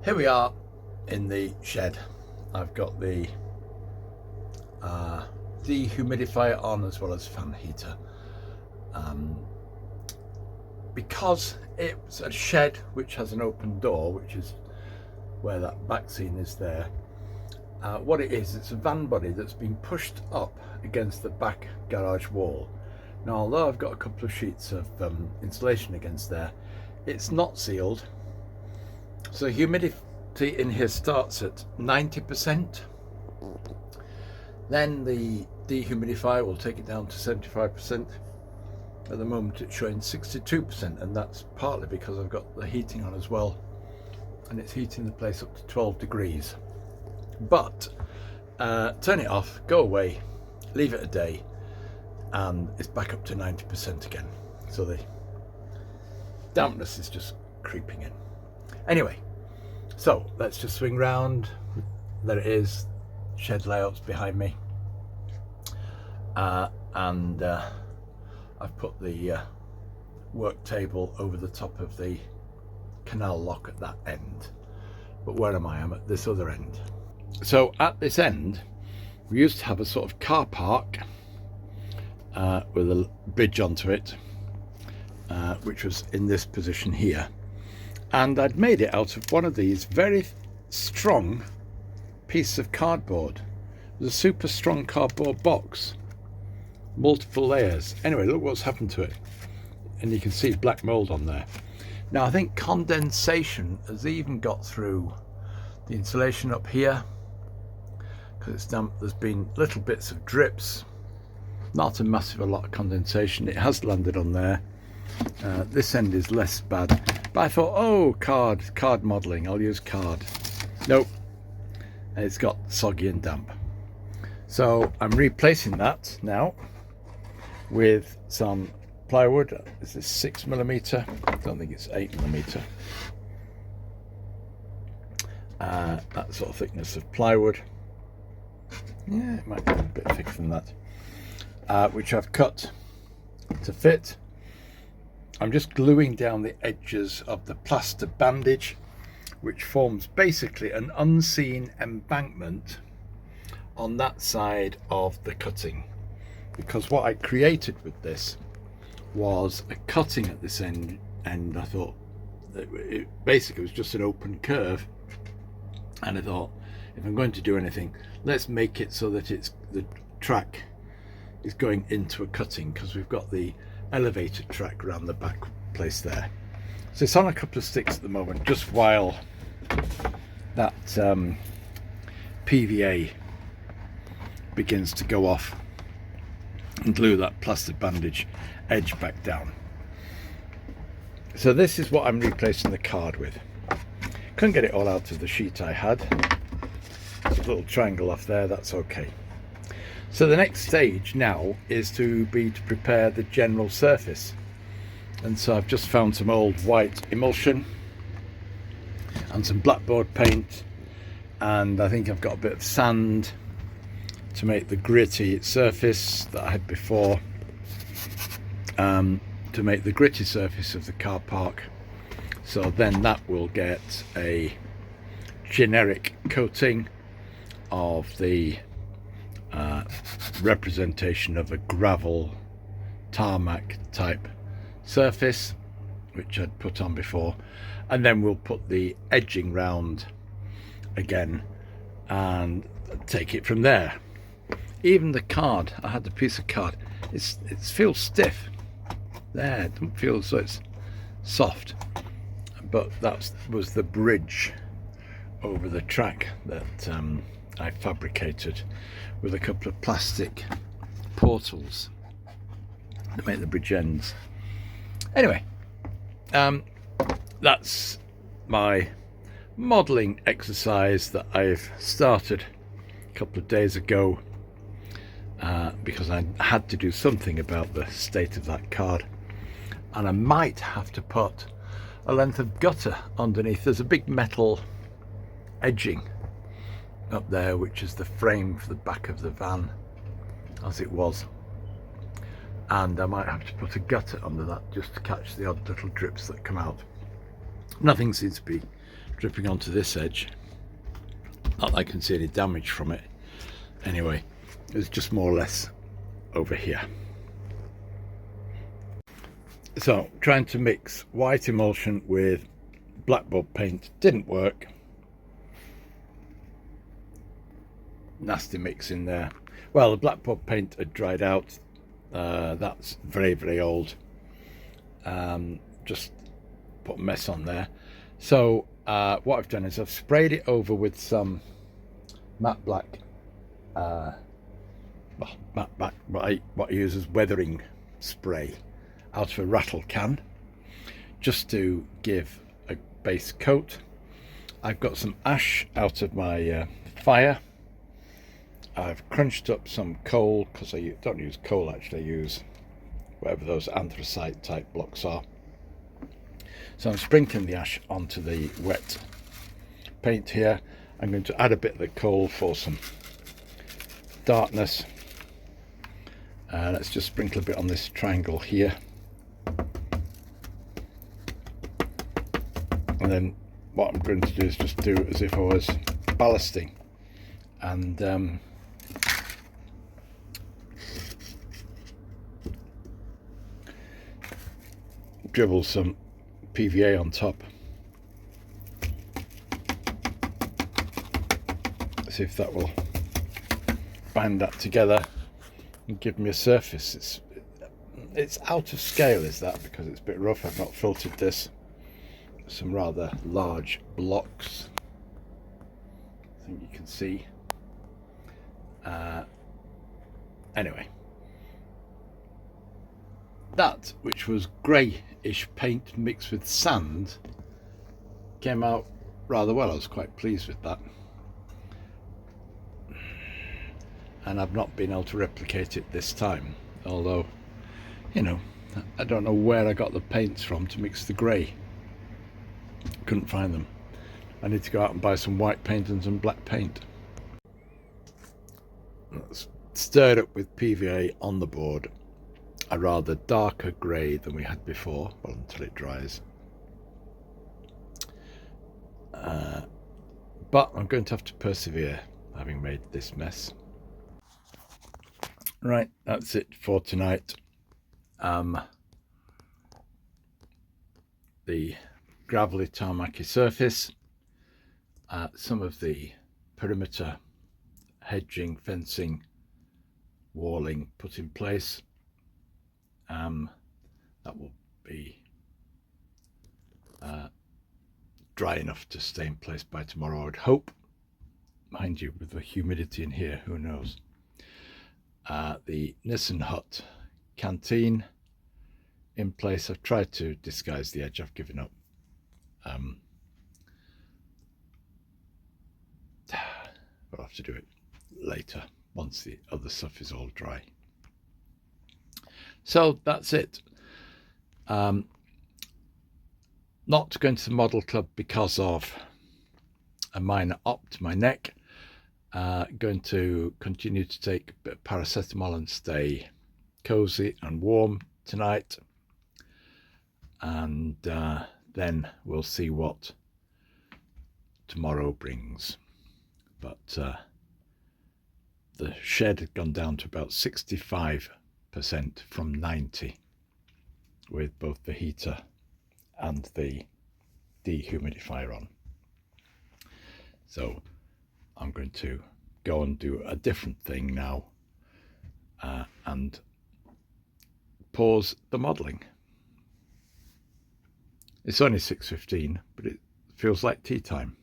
Here we are in the shed. I've got the dehumidifier on as well as fan heater. Because it's a shed which has an open door, which is where that back scene is there, what it is, it's a van body that's been pushed up against the back garage wall. Now, although I've got a couple of sheets of insulation against there, it's not sealed, so humidity in here starts at 90%. Then the dehumidifier will take it down to 75%. At the moment it's showing 62%, and that's partly because I've got the heating on as well, and it's heating the place up to 12 degrees. But turn it off, go away, leave it a day, and it's back up to 90% again. So the dampness is just creeping in. Anyway, so let's just swing round. There it is, shed layouts behind me, and I've put the work table over the top of the canal lock at that end. But where am I? I'm at this other end. So at this end, we used to have a sort of car park with a bridge onto it, which was in this position here. And I'd made it out of one of these very strong pieces of cardboard. It was a super strong cardboard box, multiple layers. Anyway, look what's happened to it. And you can see black mold on there. Now, I think condensation has even got through the insulation up here, because it's damp. There's been little bits of drips, not a massive lot of condensation. It has landed on there. This end is less bad, but I thought, oh, card modelling, I'll use card. Nope, it's got soggy and damp. So I'm replacing that now with some plywood. This is 6mm. I don't think it's 8mm. That sort of thickness of plywood. Yeah, it might be a bit thicker than that. Which I've cut to fit. I'm just gluing down the edges of the plaster bandage, which forms basically an unseen embankment on that side of the cutting. Because what I created with this was a cutting at this end, and I thought that it basically was just an open curve, and I thought, if I'm going to do anything, let's make it so that it's the track is going into a cutting, because we've got the elevated track around the back place there. So it's on a couple of sticks at the moment, just while that PVA begins to go off and glue that plastic bandage edge back down. So this is what I'm replacing the card with. Couldn't get it all out of the sheet I had. There's a little triangle off there, that's okay. So the next stage now is to prepare the general surface. And so I've just found some old white emulsion and some blackboard paint, and I think I've got a bit of sand to make the gritty surface that I had before, to make the gritty surface of the car park. So then that will get a generic coating of the representation of a gravel tarmac type surface, which I'd put on before, and then we'll put the edging round again and take it from there. Even the card, I had the piece of card, it feels stiff there, it doesn't feel so it's soft, but that was the bridge over the track that I fabricated with a couple of plastic portals to make the bridge ends. Anyway, that's my modelling exercise that I've started a couple of days ago, because I had to do something about the state of that card, and I might have to put a length of gutter underneath. There's a big metal edging up there, which is the frame for the back of the van as it was, and I might have to put a gutter under that just to catch the odd little drips that come out. Nothing seems to be dripping onto this edge. Not that I can see any damage from it. Anyway, it's just more or less over here. So trying to mix white emulsion with blackboard paint didn't work. Nasty mix in there. Well, the blackboard paint had dried out. That's very, very old. Just put a mess on there. So what I've done is I've sprayed it over with some matte black, matte black, what I use as weathering spray out of a rattle can, just to give a base coat. I've got some ash out of my fire. I've crunched up some coal, because I don't use coal actually, I use whatever those anthracite type blocks are. So I'm sprinkling the ash onto the wet paint here. I'm going to add a bit of the coal for some darkness. Let's just sprinkle a bit on this triangle here. And then what I'm going to do is just do as if I was ballasting, and dribble some PVA on top. See if that will bind that together and give me a surface. It's out of scale, is that, because it's a bit rough. I've not filtered this. Some rather large blocks, I think you can see. Anyway, that, which was greyish paint mixed with sand, came out rather well. I was quite pleased with that, and I've not been able to replicate it this time, although, you know, I don't know where I got the paints from to mix the grey. Couldn't find them. I need to go out and buy some white paint and some black paint. That's stirred up with PVA on the board, a rather darker grey than we had before, well, until it dries. But I'm going to have to persevere, having made this mess. Right, that's it for tonight. The gravelly tarmacy surface, some of the perimeter hedging, fencing, walling put in place. That will be dry enough to stay in place by tomorrow, I would hope. Mind you, with the humidity in here, who knows. The Nissen hut canteen in place. I've tried to disguise the edge. I've given up. I'll have to do it later once the other stuff is all dry. So that's it. Not going to the model club because of a minor op to my neck. Going to continue to take a bit of paracetamol and stay cozy and warm tonight, and then we'll see what tomorrow brings. But the shed had gone down to about 65% from 90 with both the heater and the dehumidifier on. So I'm going to go and do a different thing now and pause the modelling. It's only 6:15, but it feels like tea time.